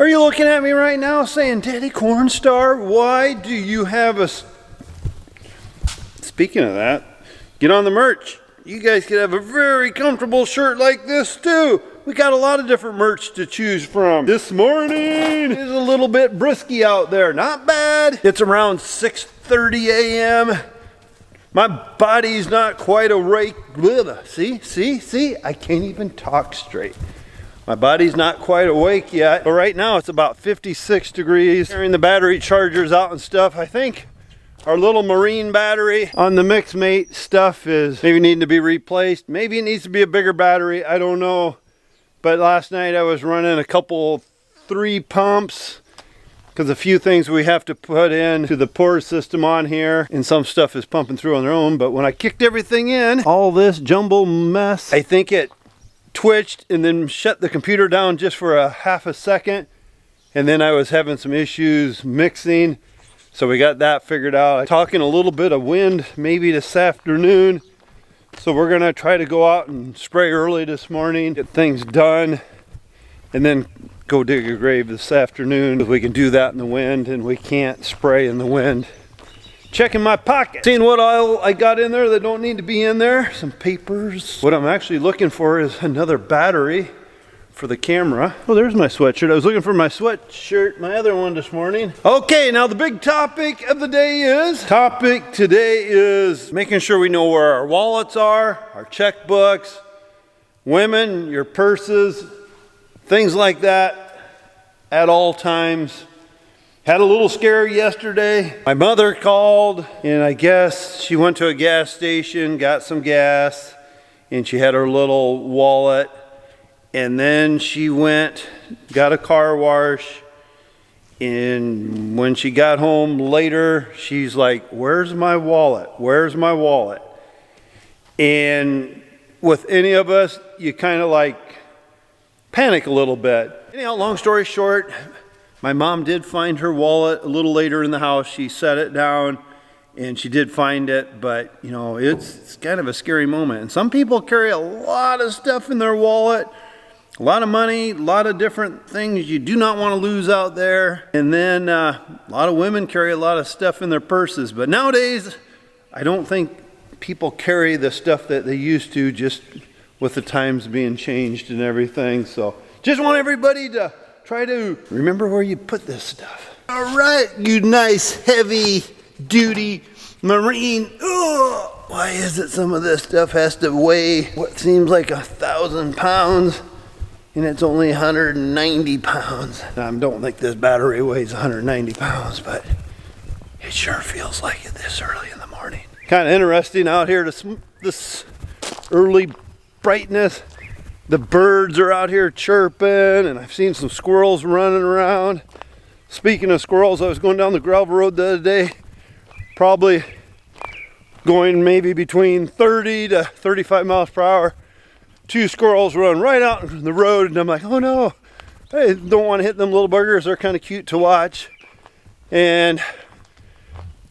Are you looking at me right now saying, Daddy Cornstar, why do you have a... Speaking of that, get on the merch. You guys could have a very comfortable shirt like this too. We got a lot of different merch to choose from. This morning is a little bit brisky out there. Not bad. It's around 6:30 a.m. My body's not quite awake. See? I can't even talk straight. My body's not quite awake yet, but right now it's about 56 degrees. Carrying the battery chargers out and stuff. I think our little marine battery on the MixMate stuff is maybe needing to be replaced. Maybe it needs to be a bigger battery. I don't know. But last night I was running a couple 3 pumps because a few things we have to put in to the pour system on here, and some stuff is pumping through on their own. But when I kicked everything in, all this jumble mess, I think it twitched and then shut the computer down just for a half a second, and then I was having some issues mixing, so we got that figured out. Talking a little bit of wind maybe this afternoon, so we're gonna try to go out and spray early this morning, get things done, and then go dig a grave this afternoon. If we can do that in the wind, and we can't spray in the wind. Checking my pocket, seeing what I got in there that don't need to be in there. Some papers. What I'm actually looking for is another battery for the camera. Oh, there's my sweatshirt. I was looking for my sweatshirt, my other one this morning. Okay, now the big topic of the day is, making sure we know where our wallets are, our checkbooks, women, your purses, things like that at all times. Had a little scare yesterday. My mother called, and I guess she went to a gas station, got some gas, and she had her little wallet. And then she went, got a car wash, and when she got home later, she's like, "Where's my wallet? Where's my wallet?" And with any of us, you kind of like panic a little bit. Anyhow, long story short, my mom did find her wallet a little later in the house. She set it down and she did find it, but you know, it's kind of a scary moment. And some people carry a lot of stuff in their wallet, a lot of money, a lot of different things you do not want to lose out there. And then a lot of women carry a lot of stuff in their purses. But nowadays, I don't think people carry the stuff that they used to, just with the times being changed and everything. So just want everybody to try to remember where you put this stuff. All right, you nice heavy duty Marine. Oh, why is it some of this stuff has to weigh what seems like 1,000 pounds and it's only 190 pounds? I don't think this battery weighs 190 pounds, but it sure feels like it this early in the morning. Kind of interesting out here, this early brightness. The birds are out here chirping, and I've seen some squirrels running around. Speaking of squirrels, I was going down the gravel road the other day, probably going maybe between 30 to 35 miles per hour. 2 squirrels run right out in the road, and I'm like, oh no, I don't want to hit them little buggers. They're kind of cute to watch. And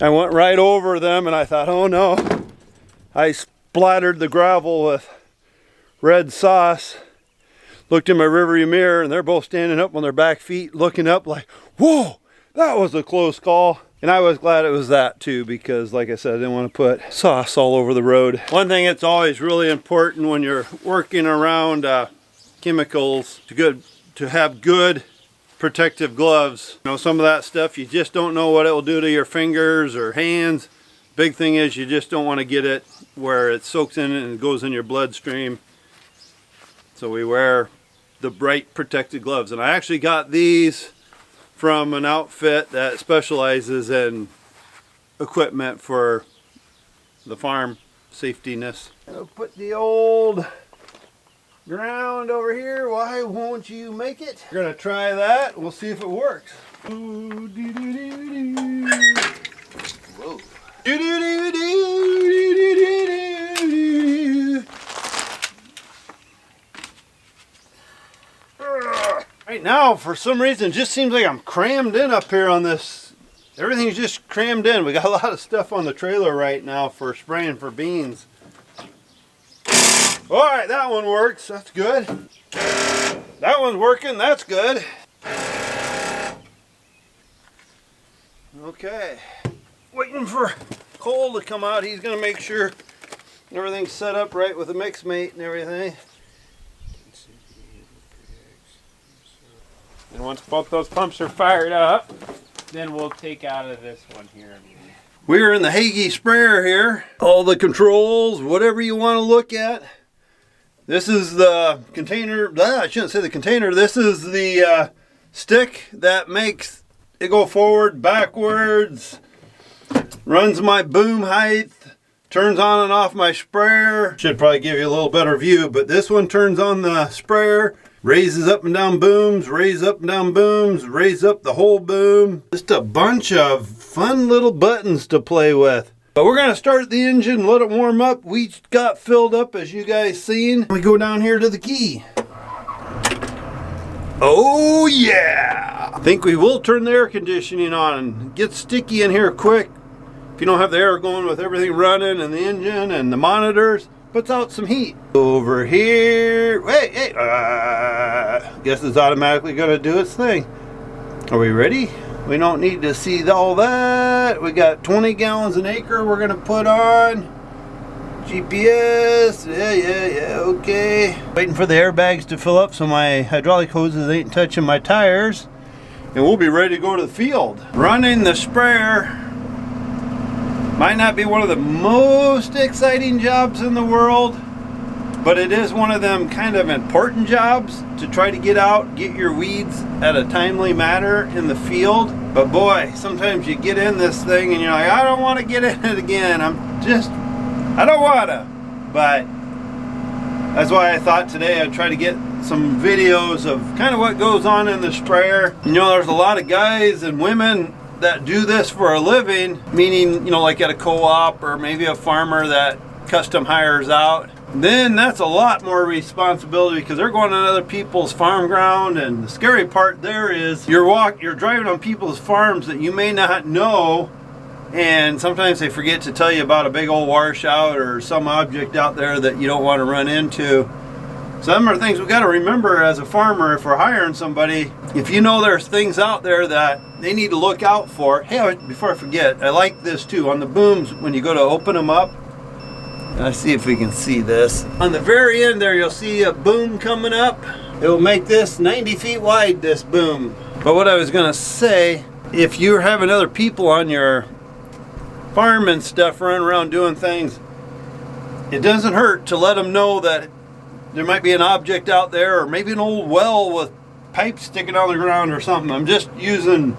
I went right over them, and I thought, oh no. I splattered the gravel with red sauce. Looked in my rearview mirror, and they're both standing up on their back feet, looking up like, whoa, that was a close call. And I was glad it was that too, because like I said, I didn't want to put sauce all over the road. One thing that's always really important when you're working around chemicals, to have good protective gloves. You know, some of that stuff, you just don't know what it will do to your fingers or hands. Big thing is you just don't want to get it where it soaks in and it goes in your bloodstream. So we wear the bright protected gloves. And I actually got these from an outfit that specializes in equipment for the farm safetyness. I'll put the old ground over here. Why won't you make it? We're gonna try that. We'll see if it works. Whoa. Right now, for some reason, it just seems like I'm crammed in up here on this. Everything's just crammed in. We got a lot of stuff on the trailer right now for spraying for beans. All right, that one works. That's good. That one's working. That's good. Okay, waiting for Cole to come out. He's gonna make sure everything's set up right with the mix mate and everything. And once both those pumps are fired up, then we'll take out of this one here. We're in the Hagee sprayer here. All the controls, whatever you want to look at. This is the container, I shouldn't say the container, this is the stick that makes it go forward, backwards, runs my boom height, turns on and off my sprayer. Should probably give you a little better view, but this one turns on the sprayer, raises up and down booms, raise up and down booms, raise up the whole boom. Just a bunch of fun little buttons to play with. But we're gonna start the engine, let it warm up. We got filled up as you guys seen. We go down here to the key. Oh yeah! I think we will turn the air conditioning on and get sticky in here quick. If you don't have the air going with everything running and the engine and the monitors, puts out some heat. Over here, wait, hey, guess it's automatically gonna do its thing. Are we ready? We don't need to see all that. We got 20 gallons an acre we're gonna put on. GPS, yeah, okay. Waiting for the airbags to fill up so my hydraulic hoses ain't touching my tires. And we'll be ready to go to the field. Running the sprayer might not be one of the most exciting jobs in the world, but it is one of them kind of important jobs to try to get out, get your weeds at a timely manner in the field. But boy, sometimes you get in this thing and you're like, I don't want to get in it again. I don't want to. But that's why I thought today I'd try to get some videos of kind of what goes on in the sprayer. You know, there's a lot of guys and women that do this for a living, meaning, you know, like at a co-op or maybe a farmer that custom hires out. Then that's a lot more responsibility because they're going on other people's farm ground, and the scary part there is you're driving on people's farms that you may not know, and sometimes they forget to tell you about a big old washout or some object out there that you don't want to run into. Some are things we got to remember as a farmer if we're hiring somebody. If you know there's things out there that they need to look out for. Hey, before I forget, I like this too. On the booms, when you go to open them up, let's see if we can see this. On the very end there, you'll see a boom coming up. It will make this 90 feet wide, this boom. But what I was gonna say, if you're having other people on your farm and stuff running around doing things, it doesn't hurt to let them know that there might be an object out there, or maybe an old well with pipes sticking out of the ground or something. I'm just using,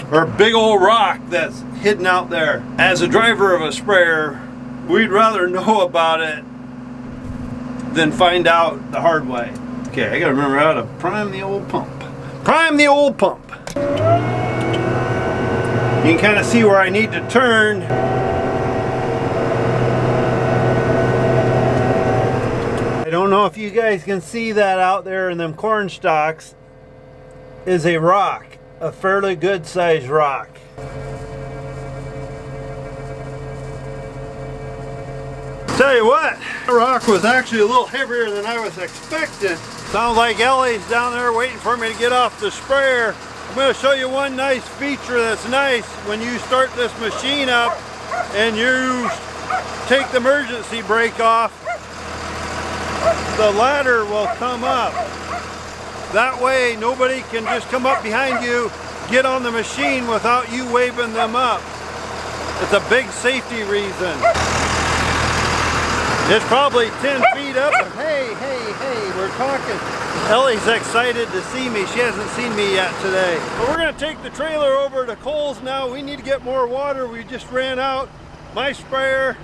or a big old rock that's hidden out there. As a driver of a sprayer, we'd rather know about it than find out the hard way. Okay, I gotta remember how to prime the old pump. Prime the old pump. You can kind of see where I need to turn. I don't know if you guys can see that out there in them corn stalks is a rock, a fairly good sized rock. Tell you what, the rock was actually a little heavier than I was expecting. Sounds like Ellie's down there waiting for me to get off the sprayer. I'm going to show you one nice feature that's nice when you start this machine up and you take the emergency brake off. The ladder will come up. That way nobody can just come up behind you, get on the machine without you waving them up. It's a big safety reason. It's probably 10 feet up. Hey, we're talking. Ellie's excited to see me. She hasn't seen me yet today. But we're gonna take the trailer over to Cole's now. We need to get more water. We just ran out. My sprayer,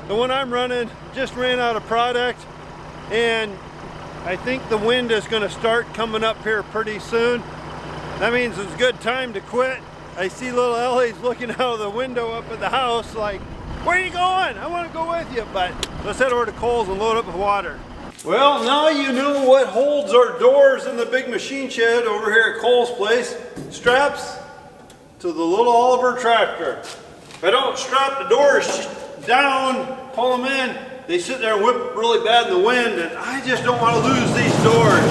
the one I'm running, just ran out of product. And I think the wind is gonna start coming up here pretty soon. That means it's a good time to quit. I see little Ellie's looking out of the window up at the house like, where are you going? I want to go with you, but let's head over to Cole's and load up with water. Well, now you know what holds our doors in the big machine shed over here at Cole's place. Straps to the little Oliver tractor. If I don't strap the doors down, pull them in, they sit there and whip really bad in the wind, and I just don't want to lose these doors.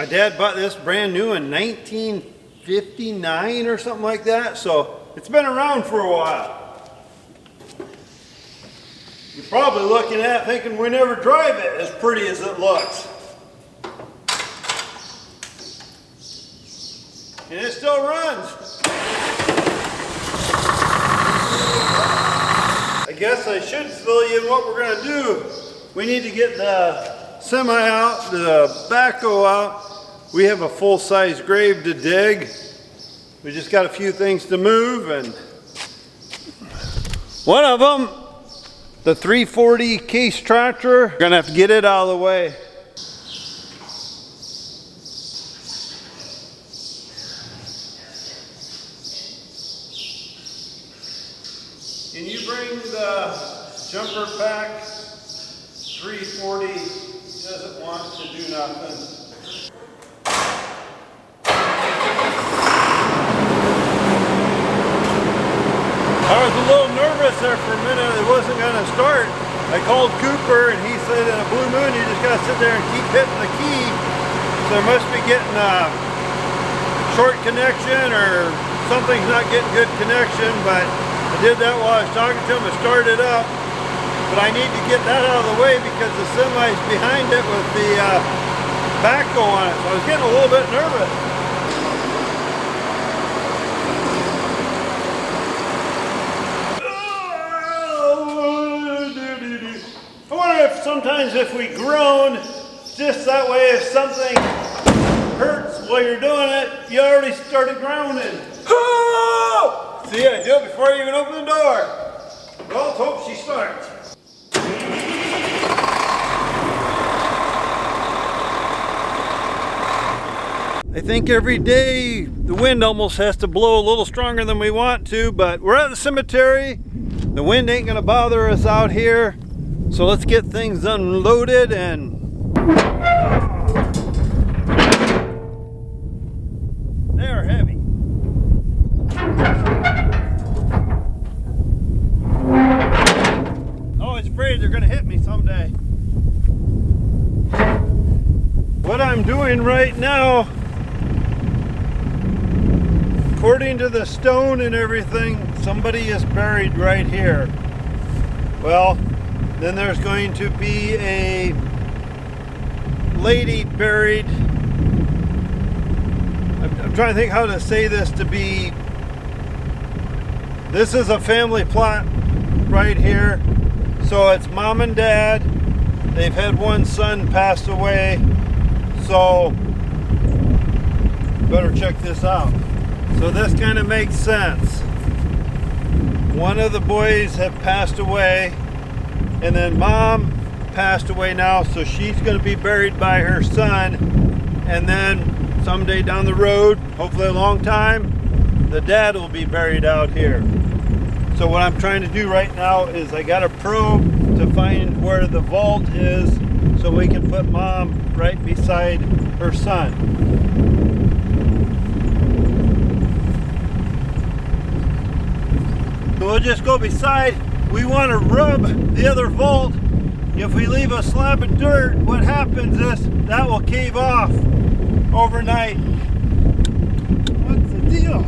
my dad bought this brand new in 1959 or something like that, so it's been around for a while. You're probably looking at it thinking we never drive it as pretty as it looks. And it still runs. I guess I should fill you in what we're going to do. We need to get the semi out, the backhoe out. We have a full-size grave to dig. We just got a few things to move, and one of them, the 340 case tractor, we're gonna have to get it out of the way. Can you bring the jumper pack? 340 doesn't want to do nothing. I was a little nervous there for a minute. It wasn't going to start. I called Cooper and he said in a blue moon you just got to sit there and keep hitting the key. So I must be getting a short connection or something's not getting good connection, but I did that while I was talking to him. It started up, but I need to get that out of the way because the semi's behind it with the backhoe on it. So I was getting a little bit nervous. I wonder if sometimes if we groan, just that way if something hurts while you're doing it, you already started groaning. See, I do it before you even open the door. Well, let's hope she starts. I think every day the wind almost has to blow a little stronger than we want to, but we're at the cemetery. The wind ain't gonna bother us out here. So let's get things unloaded and they are heavy. Always afraid they're gonna hit me someday. What I'm doing right now, according to the stone and everything, somebody is buried right here. Well, then there's going to be a lady buried. I'm trying to think how to say this to be. This is a family plot right here. So it's mom and dad. They've had one son pass away. So better check this out. So this kind of makes sense. One of the boys have passed away. And then mom passed away now, so she's going to be buried by her son. And then someday down the road, hopefully a long time, the dad will be buried out here. So what I'm trying to do right now is I got a probe to find where the vault is so we can put mom right beside her son. So we'll just go beside. We want to rub the other vault. If we leave a slab of dirt, what happens is that will cave off overnight. What's the deal?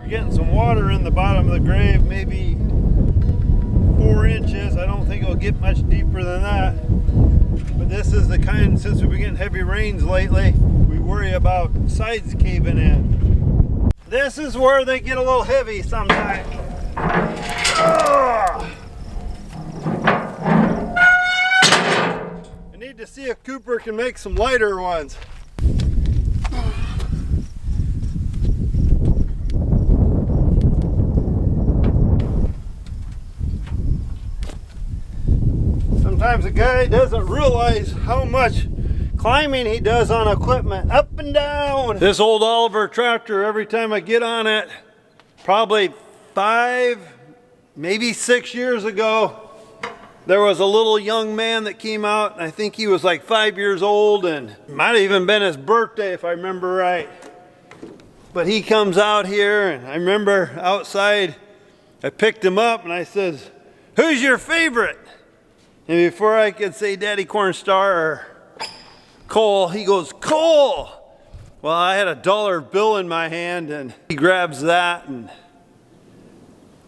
Getting some water in the bottom of the grave, maybe 4 inches. I don't think it'll get much deeper than that. But this is the kind, since we've been getting heavy rains lately, we worry about sides caving in. This is where they get a little heavy sometimes. I need to see if Cooper can make some lighter ones. Sometimes a guy doesn't realize how much climbing he does on equipment, up and down. This old Oliver tractor, every time I get on it, probably 5, maybe 6 years ago, there was a little young man that came out, and I think he was like 5 years old, and it might have even been his birthday if I remember right. But he comes out here, and I remember outside, I picked him up and I says, "Who's your favorite?" And before I could say Daddy Cornstar or Cole, he goes, "Cole!" Well, I had a $1 bill in my hand, and he grabs that, and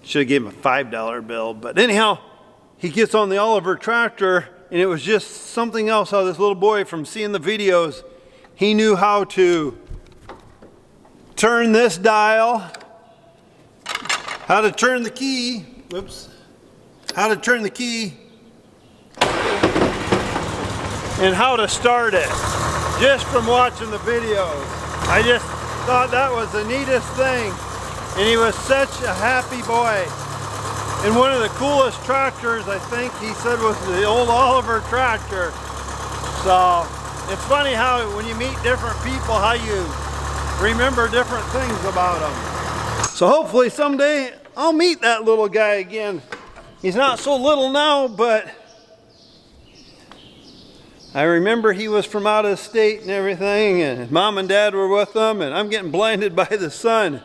should have gave him a $5 bill. But anyhow, he gets on the Oliver tractor, and it was just something else how this little boy, from seeing the videos, he knew how to turn this dial, how to turn the key, whoops, how to turn the key, and how to start it, just from watching the videos. I just thought that was the neatest thing, and he was such a happy boy. And one of the coolest tractors, I think he said, was the old Oliver tractor. So it's funny how when you meet different people, how you remember different things about them. So hopefully someday I'll meet that little guy again. He's not so little now, but I remember he was from out of state and everything, and Mom and Dad were with him, and I'm getting blinded by the sun.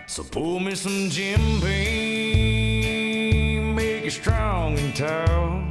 So pour me some Jim Beam, make it strong and tall.